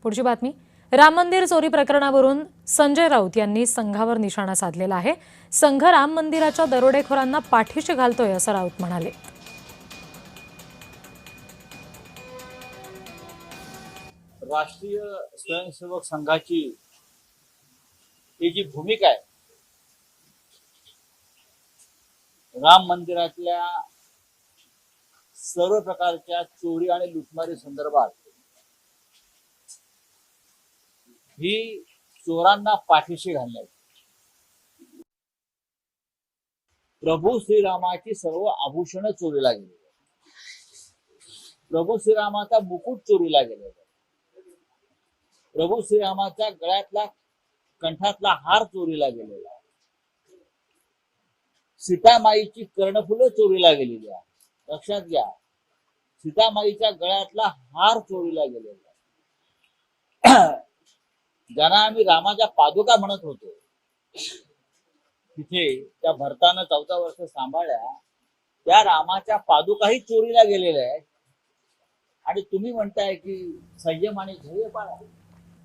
पुढची बातमी, राम मंदिर चोरी प्रकरणावरून संजय राऊत यांनी संघावर निशाणा साधलेला आहे। संघ राम मंदिराच्या दरोडेखोरांना पाठीशी घालतोय असं राऊत म्हणाले। राष्ट्रीय स्वयंसेवक संघाची ही जी भूमिका आहे, राम मंदिरातल्या सर्व प्रकारच्या चोरी आणि लुटमारी संदर्भात ही चोरांना पाठीशी घालण्याची, प्रभू श्रीरामाची सर्व आभूषणं चोरीला गेली, प्रभू श्रीरामाचा मुकुट चोरीला गेलेला, प्रभू श्रीरामाच्या गळ्यातला कंठातला हार चोरीला गेलेला, सीतामाईची कर्णफुलं चोरीला गेलेली आहे। लक्षात घ्या, सीतामाईच्या गळ्यातला हार चोरीला गेलेला, ज्यांना आम्ही रामाच्या पादुका म्हणत होतो, तिथे त्या भरतानं 14 वर्ष सांभाळल्या त्या रामाच्या पादुकाही चोरीला गेलेल्या आहेत। आणि तुम्ही म्हणताय की संयम आणि धैर्य पाळा।